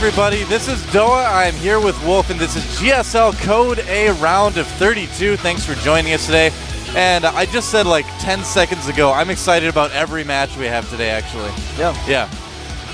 everybody, this is Doa. I'm here with Wolf, and this is GSL Code A round of 32. Thanks for joining us today. And I just said like 10 seconds ago, I'm excited about every match we have today, actually. Yeah.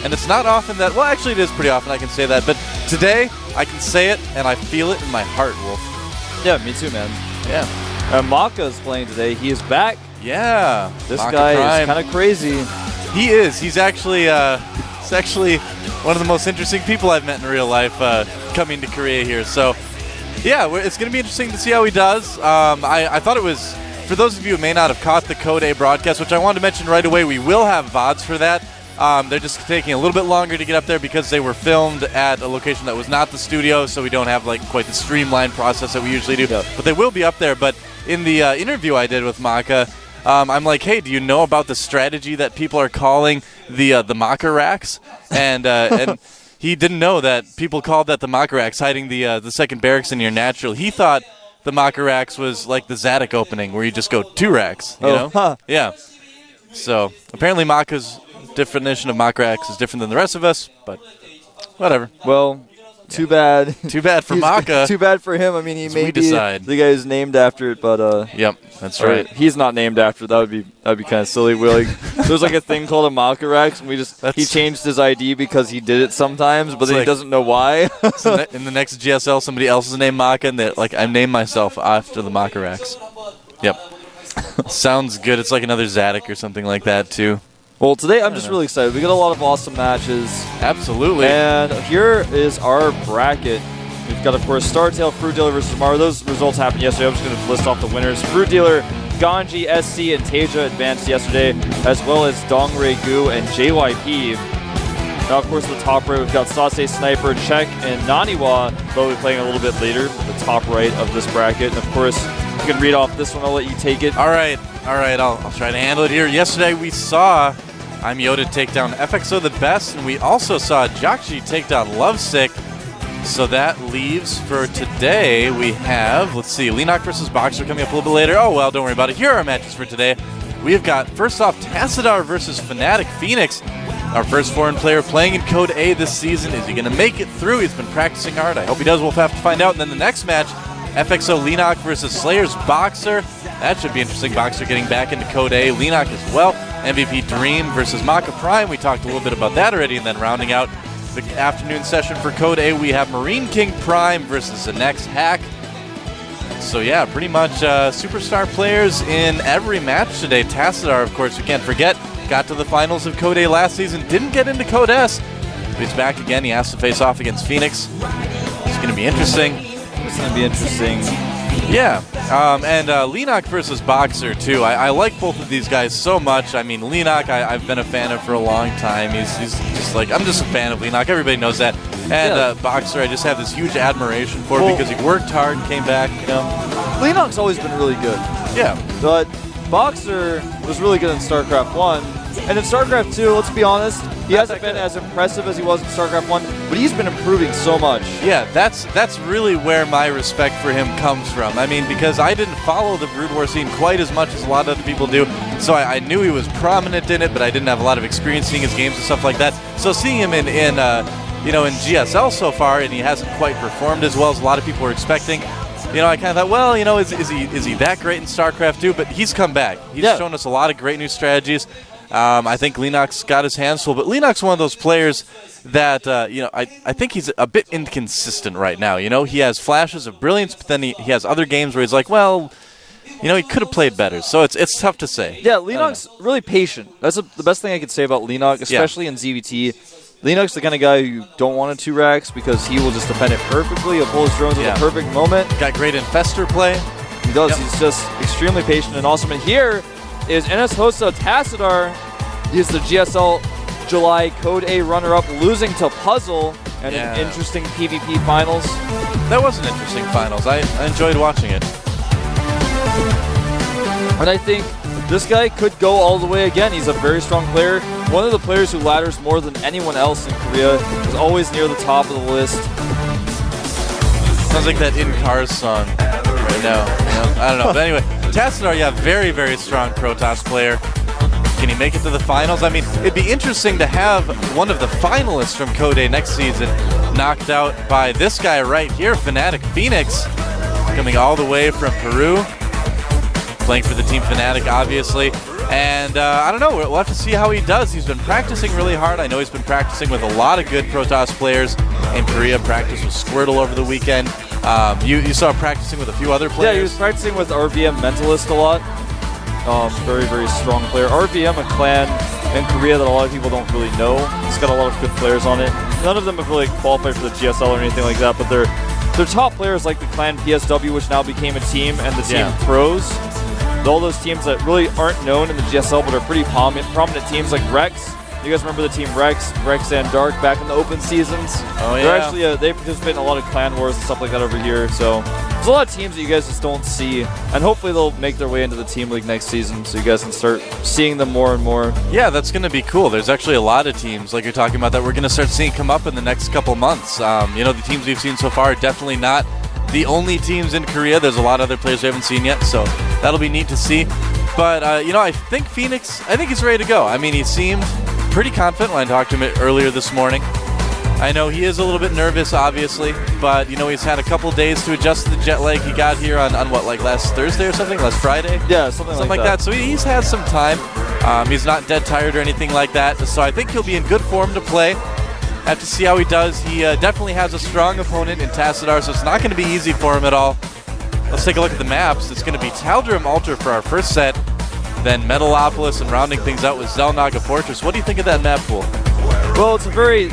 And it's not often that, well, actually it is pretty often I can say that, but today I can say it and I feel it in my heart, Wolf. Yeah, me too, man. Yeah. Maka is playing today. He is back. Yeah. This Maka guy Prime. is kind of crazy. He is. He's actually one of the most interesting people I've met in real life coming to Korea here. So, yeah, it's going to be interesting to see how he does. I thought it was, for those of you who may not have caught the Code A broadcast, which I wanted to mention right away, we will have VODs for that. They're just taking a little bit longer to get up there because they were filmed at a location that was not the studio, so we don't have like quite the streamlined process that we usually do. Yep. But they will be up there. But in the interview I did with Maka, I'm like, hey, do you know about the strategy that people are calling the Maka racks? And he didn't know that people called that the Maka racks, hiding the second barracks in your natural. He thought the Maka racks was like the Zadok opening, where you just go 2 racks. You know? Huh. Yeah. So apparently Maka's definition of Maka racks is different than the rest of us, but whatever. Well, too bad. Too bad for Maka. Too bad for him. I mean, he may be decide. the guy who's named after it, but Yep, that's right. He's not named after it. That'd be kind of silly. We're like, there's like a thing called a Maka Rex, and he changed his ID because he did it sometimes, but then he doesn't know why. So in the next GSL, somebody else is named Maka, and I named myself after the Maka racks. Yep. Sounds good. It's like another Zadok or something like that too. Well, today I'm just really excited. We got a lot of awesome matches. Absolutely. And here is our bracket. We've got, of course, Startail, Fruit Dealer versus Maru. Those results happened yesterday. I'm just going to list off the winners. Fruit Dealer, Ganji, SC, and Teja advanced yesterday, as well as Dongre Gu and JYP. Now, of course, the top right, we've got Sase, Sniper, Check, and Naniwa. They'll be playing a little bit later, the top right of this bracket. And, of course, you can read off this one. I'll let you take it. All right. I'll try to handle it here. Yesterday, we saw I'm Yoda take down FXO the best, and we also saw Jakshi take down Lovesick. So that leaves for today, we have, let's see, Lenok versus Boxer coming up a little bit later. Oh, well, don't worry about it. Here are our matches for today. We've got, first off, Tassadar versus Fnatic Fenix. Our first foreign player playing in Code A this season. Is he going to make it through? He's been practicing hard. I hope he does. We'll have to find out. And then the next match, FXO Lenok versus Slayer's Boxer. That should be interesting. Boxer getting back into Code A. Lenok as well. MVP Dream versus Maka Prime. We talked a little bit about that already. And then rounding out the afternoon session for Code A, we have Marine King Prime versus the next Hack. So yeah, pretty much superstar players in every match today. Tassadar, of course, we can't forget, got to the finals of Code A last season. Didn't get into Code S. But he's back again. He has to face off against Fenix. It's going to be interesting. It's going to be interesting. Yeah, and Lenok versus Boxer, too. I like both of these guys so much. I mean, Lenok, I've been a fan of for a long time. He's just like, I'm just a fan of Lenok. Everybody knows that. And Boxer, I just have this huge admiration for because he worked hard and came back, you know. Lenok's always been really good. Yeah. But Boxer was really good in StarCraft 1. And in StarCraft 2, let's be honest, he hasn't been as impressive as he was in StarCraft 1, but he's been improving so much. Yeah, that's really where my respect for him comes from. I mean, because I didn't follow the Brood War scene quite as much as a lot of other people do, so I knew he was prominent in it, but I didn't have a lot of experience seeing his games and stuff like that. So seeing him in GSL so far, and he hasn't quite performed as well as a lot of people were expecting. You know, I kind of thought, well, you know, is he that great in StarCraft 2? But he's come back. He's shown us a lot of great new strategies. I think Lenok's got his hands full, but Lenok's one of those players that, I think he's a bit inconsistent right now. You know, he has flashes of brilliance, but then he has other games where he's like, well, you know, he could have played better. So it's tough to say. Yeah, Lenok's really patient. That's the best thing I could say about Lenok, especially in ZVT. Lenok's the kind of guy who you don't want to 2-racks because he will just defend it perfectly. He'll pull his drones at the perfect moment. Got great infestor play. He does. Yep. He's just extremely patient and awesome. And here is NS Hosta Tassadar. He's the GSL July Code A runner-up, losing to Puzzle and an interesting PvP finals. That was an interesting finals. I enjoyed watching it. And I think this guy could go all the way again. He's a very strong player. One of the players who ladders more than anyone else in Korea. Is always near the top of the list. Sounds like that In Cars song right now. You know? I don't know. But anyway, Tassadar, very, very strong Protoss player. Can he make it to the finals? I mean, it'd be interesting to have one of the finalists from Code A next season knocked out by this guy right here, Fenix, coming all the way from Peru, playing for the team Fnatic, obviously. And I don't know, we'll have to see how he does. He's been practicing really hard. I know he's been practicing with a lot of good Protoss players in Korea. Practiced with Squirtle over the weekend. You saw him practicing with a few other players. Yeah, he was practicing with RVM Mentalist a lot. Very, very strong player. RVM, a clan in Korea that a lot of people don't really know. It's got a lot of good players on it. None of them have really qualified for the GSL or anything like that, but they're top players like the clan PSW, which now became a team, and the team Pros. All those teams that really aren't known in the GSL but are pretty prominent teams like Rex. You guys remember the team Rex and Dark back in the open seasons? Oh yeah. They're actually they participate in a lot of clan wars and stuff like that over here. So there's a lot of teams that you guys just don't see, and hopefully they'll make their way into the team league next season, so you guys can start seeing them more and more. Yeah, that's going to be cool. There's actually a lot of teams like you're talking about that we're going to start seeing come up in the next couple months. You know, the teams we've seen so far are definitely not the only teams in Korea. There's a lot of other players we haven't seen yet, so that'll be neat to see. But, you know, I think Fenix, he's ready to go. I mean, he seemed pretty confident when I talked to him earlier this morning. I know he is a little bit nervous, obviously, but, you know, he's had a couple days to adjust to the jet lag. He got here on what, like last Thursday or something? Last Friday? Yeah, something like that. So he's had some time. He's not dead tired or anything like that, so I think he'll be in good form to play. Have to see how he does. He definitely has a strong opponent in Tassadar, so it's not going to be easy for him at all. Let's take a look at the maps. It's going to be Tal'Darim Altar for our first set, then Metalopolis, and rounding things out with Xel'Naga Fortress. What do you think of that map pool? Well, it's a very,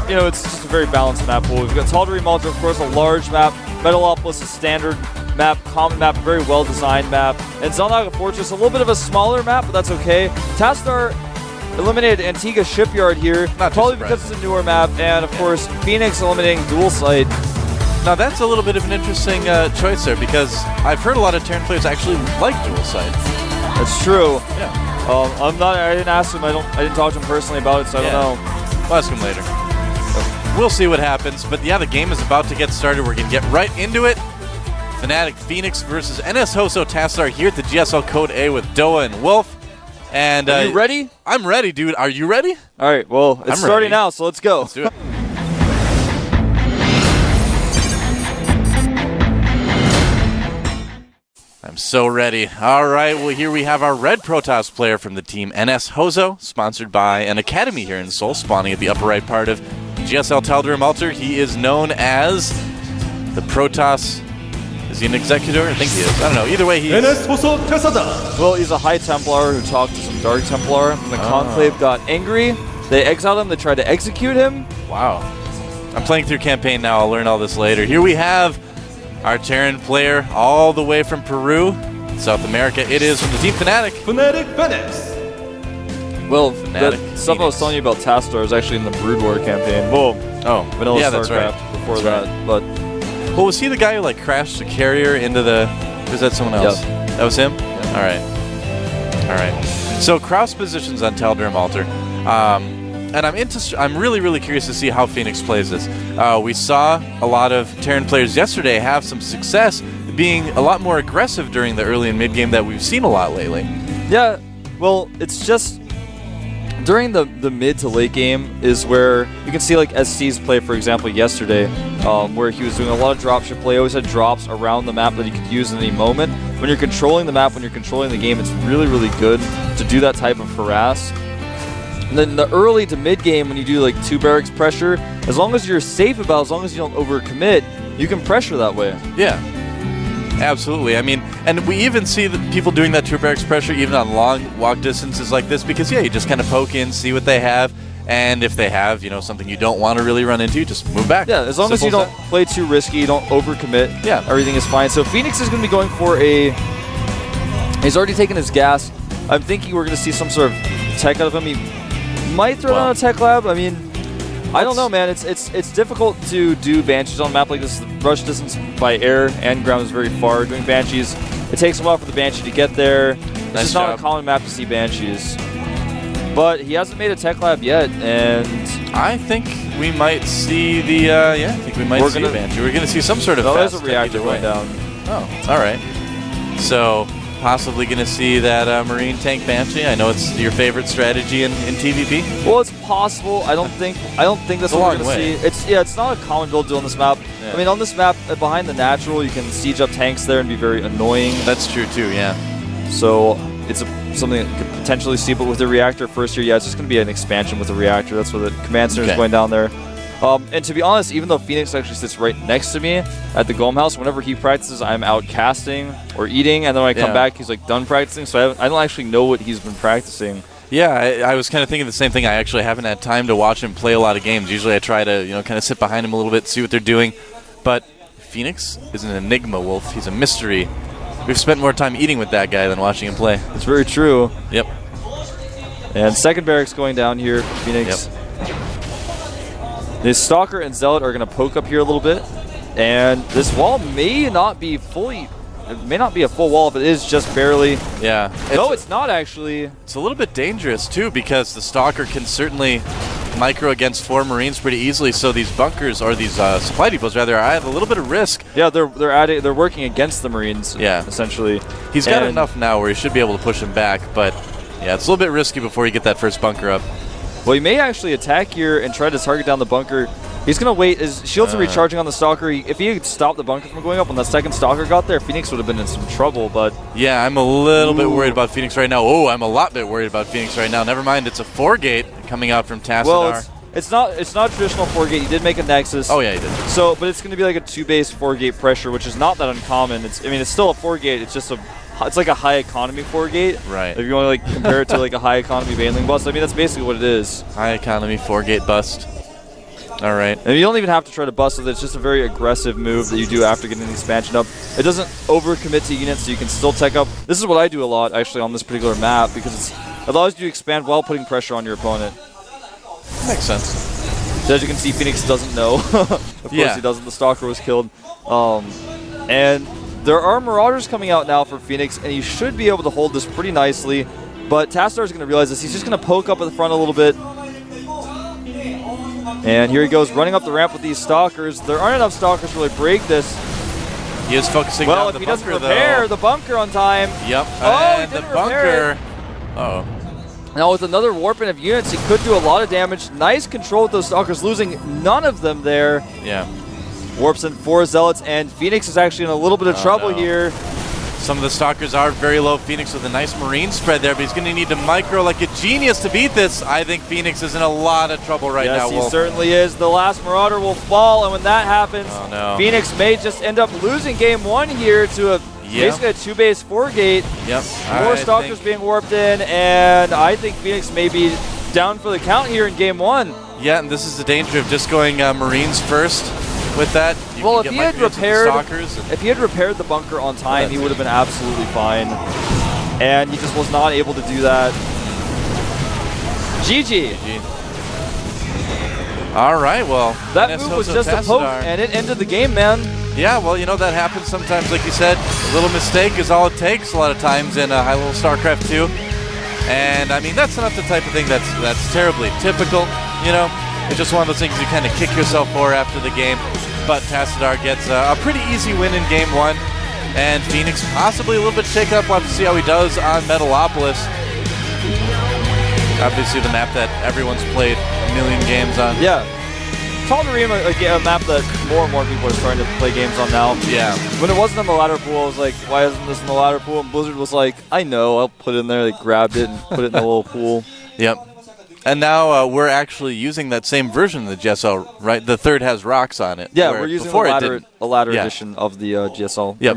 you know, it's just a very balanced map pool. We've got Tal'Darim Altar, of course, a large map. Metalopolis, a standard map, common map, a very well-designed map. And Xel'Naga Fortress, a little bit of a smaller map, but that's okay. Tassadar eliminated Antigua Shipyard here, probably because it's a newer map, and of course Fenix eliminating Dual Sight. Now that's a little bit of an interesting choice there, because I've heard a lot of Terran players actually like Dual Sight. That's true. Yeah. I didn't ask him. I didn't talk to him personally about it, so I don't know. We'll ask him later. We'll see what happens. But yeah, the game is about to get started. We're gonna get right into it. Fnatic Fenix versus NS Hoso Tassadar here at the GSL Code A with Doa and Wolf. And are you ready? I'm ready, dude. Are you ready? All right. Well, it's starting now, so let's go. Let's do it. I'm so ready. All right. Well, here we have our red Protoss player from the team NS Hoso, sponsored by an academy here in Seoul, spawning at the upper right part of GSL Tal'Darim Altar. He is known as the Protoss. Is he an executor? I think he is. I don't know. Either way, Well, he's a High Templar who talked to some Dark Templar, and the Conclave got angry. They exiled him. They tried to execute him. Wow. I'm playing through campaign now. I'll learn all this later. Here we have our Terran player all the way from Peru, South America. It is from the team Fnatic. Fenix. Well, the stuff I was telling you about Tassadar is actually in the Brood War campaign. Well, Vanilla StarCraft before that. But well, was he the guy who like crashed the carrier into the? Was that someone else? Yep. That was him. Yeah. All right. So cross positions on Tal'Darim Altar, and I'm really curious to see how Fenix plays this. We saw a lot of Terran players yesterday have some success being a lot more aggressive during the early and mid game that we've seen a lot lately. Yeah. Well, it's just during the mid to late game is where you can see like SC's play, for example, yesterday, where he was doing a lot of dropship play. He always had drops around the map that he could use in any moment. When you're controlling the map, when you're controlling the game, it's really good to do that type of harass. And then the early to mid game, when you do like 2 barracks pressure, as long as you're safe about, as long as you don't overcommit, you can pressure that way. Yeah. Absolutely. I mean, and we even see the people doing that 2 barracks pressure even on long walk distances like this, because yeah, you just kind of poke in, see what they have, and if they have, you know, something you don't want to really run into, just move back. Yeah, as long as you don't play too risky, you don't overcommit, yeah, everything is fine. So Fenix is going to be going for he's already taken his gas. I'm thinking we're going to see some sort of tech out of him. He might throw down a tech lab. I mean, I don't know, man. It's difficult to do Banshees on a map like this. The rush distance by air and ground is very far. Doing Banshees, it takes a while for the Banshee to get there. It's just not a common map to see Banshees. But he hasn't made a tech lab yet, and I think we might see the I think we might see a Banshee. We're gonna see some sort of fast there's a reactor going down. Oh, all right. So possibly going to see that Marine Tank Banshee. I know it's your favorite strategy in TVP. Well, it's possible. I don't think that's what we're going to see. It's not a common build on this map. Yeah. I mean, on this map, behind the natural, you can siege up tanks there and be very annoying. That's true too. Yeah. So it's something that you could potentially see, but with the reactor first here, it's just going to be an expansion with the reactor. That's where the command center is going down there. And to be honest, even though Fenix actually sits right next to me at the Golem House, whenever he practices, I'm out casting or eating, and then when I come back, he's like done practicing, so I don't actually know what he's been practicing. Yeah, I was kind of thinking the same thing. I actually haven't had time to watch him play a lot of games. Usually I try to, kind of sit behind him a little bit, see what they're doing. But Fenix is an enigma, Wolf. He's a mystery. We've spent more time eating with that guy than watching him play. That's very true. Yep. And second barracks going down here for Fenix. Yep. The Stalker and Zealot are going to poke up here a little bit. And this wall may not be fully... It may not be a full wall, but it is just barely. Yeah. No, it's not actually. It's a little bit dangerous, too, because the Stalker can certainly micro against 4 Marines pretty easily, so these bunkers, or these supply depots, rather, are at a little bit of risk. Yeah, they're working against the Marines, essentially. He's got enough now where he should be able to push him back, but yeah, it's a little bit risky before you get that first bunker up. Well, he may actually attack here and try to target down the bunker. He's going to wait. His shields are recharging on the Stalker. If he had stopped the bunker from going up when that second Stalker got there, Fenix would have been in some trouble, but... Yeah, I'm a little bit worried about Fenix right now. Oh, I'm a lot bit worried about Fenix right now. Never mind, it's a 4-gate coming out from Tassadar. Well, it's not traditional 4-gate. He did make a Nexus. Oh, yeah, he did. So, but it's going to be like a 2-base 4-gate pressure, which is not that uncommon. It's still a 4-gate. It's just it's like a high economy 4-gate. Right. If you want to compare it to like a high economy Baneling bust, that's basically what it is. High economy 4-gate bust. All right. And you don't even have to try to bust with it. It's just a very aggressive move that you do after getting the expansion up. It doesn't overcommit to units, so you can still tech up. This is what I do a lot, actually, on this particular map, because it allows you to expand while putting pressure on your opponent. Makes sense. So as you can see, Fenix doesn't know. Of course he doesn't. The Stalker was killed. And there are Marauders coming out now for Fenix, and he should be able to hold this pretty nicely. But Tassadar is going to realize this. He's just going to poke up at the front a little bit. And here he goes, running up the ramp with these Stalkers. There aren't enough Stalkers to really break this. He is focusing down the bunker, if he doesn't repair the bunker on time. Yep. Oh, and the bunker. Uh-oh. Now with another warping of units, he could do a lot of damage. Nice control with those Stalkers, losing none of them there. Yeah. Warps in 4 Zealots, and Fenix is actually in a little bit of trouble here. Some of the Stalkers are very low. Fenix with a nice Marine spread there, but he's going to need to micro like a genius to beat this. I think Fenix is in a lot of trouble right now, Yes, he certainly is. The last Marauder will fall, and when that happens, Fenix may just end up losing game 1 here to basically a 2-base 4-gate. Yep. More Stalkers being warped in, and I think Fenix may be down for the count here in game 1. Yeah, and this is the danger of just going Marines first. With that, well, if he had repaired the bunker on time, he would have been absolutely fine. And he just was not able to do that. GG. All right, well, that move was just a poke, and it ended the game, man. Yeah, well, that happens sometimes. Like you said, a little mistake is all it takes a lot of times in high-level StarCraft 2. And I mean, that's not the type of thing that's terribly typical. It's just one of those things you kind of kick yourself for after the game. But Tassadar gets a pretty easy win in game 1. And Fenix possibly a little bit shake up. We'll have to see how he does on Metalopolis. Obviously the map that everyone's played a million games on. Yeah. Tal'Darim, a map that more and more people are starting to play games on now. Yeah. When it wasn't in the ladder pool, I was like, why isn't this in the ladder pool? And Blizzard was like, I know, I'll put it in there. They grabbed it and put it in the little pool. Yep. And now we're actually using that same version of the GSL, right? The third has rocks on it. Yeah, we're using a ladder edition of the GSL. Yeah,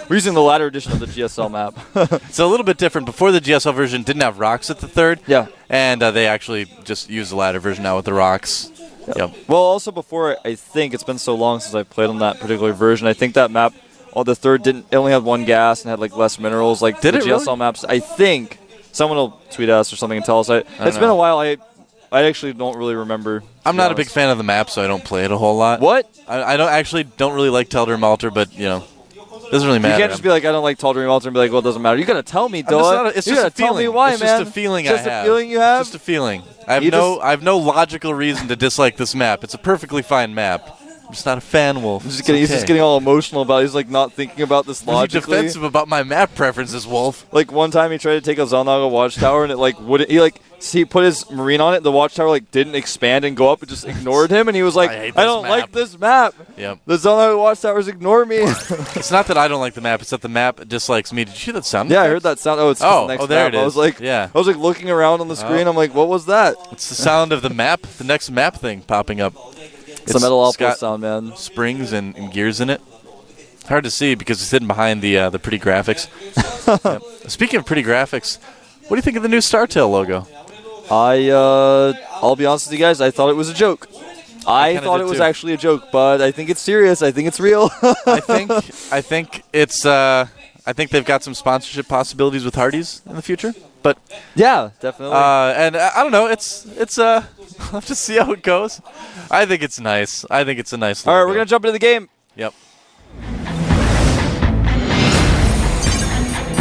we're using the ladder edition of the GSL map. It's a little bit different. Before the GSL version didn't have rocks at the third. Yeah. And they actually just use the ladder version now with the rocks. Yep. Well, also before, I think it's been so long since I played on that particular version. I think that map, the third it only had 1 gas and had like less minerals. Like did the it GSL really? Maps, I think. Someone will tweet us or something and tell us. It's been a while. I actually don't really remember. I'm not a big fan of the map, so I don't play it a whole lot. What? I don't really like Tal'Darim Altar, but doesn't really matter. You can't just be like, I don't like Tal'Darim Altar and be like, well, it doesn't matter. You gotta tell me, Doa. It's just a feeling. Tell me why, it's man. Just a feeling just I have. Just a feeling you have? Just a feeling. I have no logical reason to dislike this map. It's a perfectly fine map. just not a fan, Wolf. He's just getting all emotional about it. He's like not thinking about this logically. You're defensive about my map preferences, Wolf. Like one time he tried to take a Zelnaga watchtower and it like wouldn't. He put his marine on it. The watchtower like didn't expand and go up. It just ignored him, and he was like, "I don't like this map. Yep. The Zelnaga watchtowers ignore me." It's not that I don't like the map; it's that the map dislikes me. Did you hear that sound? Yeah, I heard that sound. Oh, it's just the next there map. it is. I was like, looking around on the screen. I'm like, what was that? It's the sound of the map, the next map thing popping up. It's a Metalopolis sound, man. Springs and gears in it. Hard to see because it's hidden behind the pretty graphics. Speaking of pretty graphics, what do you think of the new StarTale logo? I'll be honest with you guys. I thought it was a joke. I thought it was actually a joke, but I think it's serious. I think it's real. I think it's. I think they've got some sponsorship possibilities with Hardee's in the future. But yeah, definitely. And I don't know. It's. I'll have to see how it goes. I think it's nice. I think it's a nice logo. All right, we're gonna jump into the game. Yep.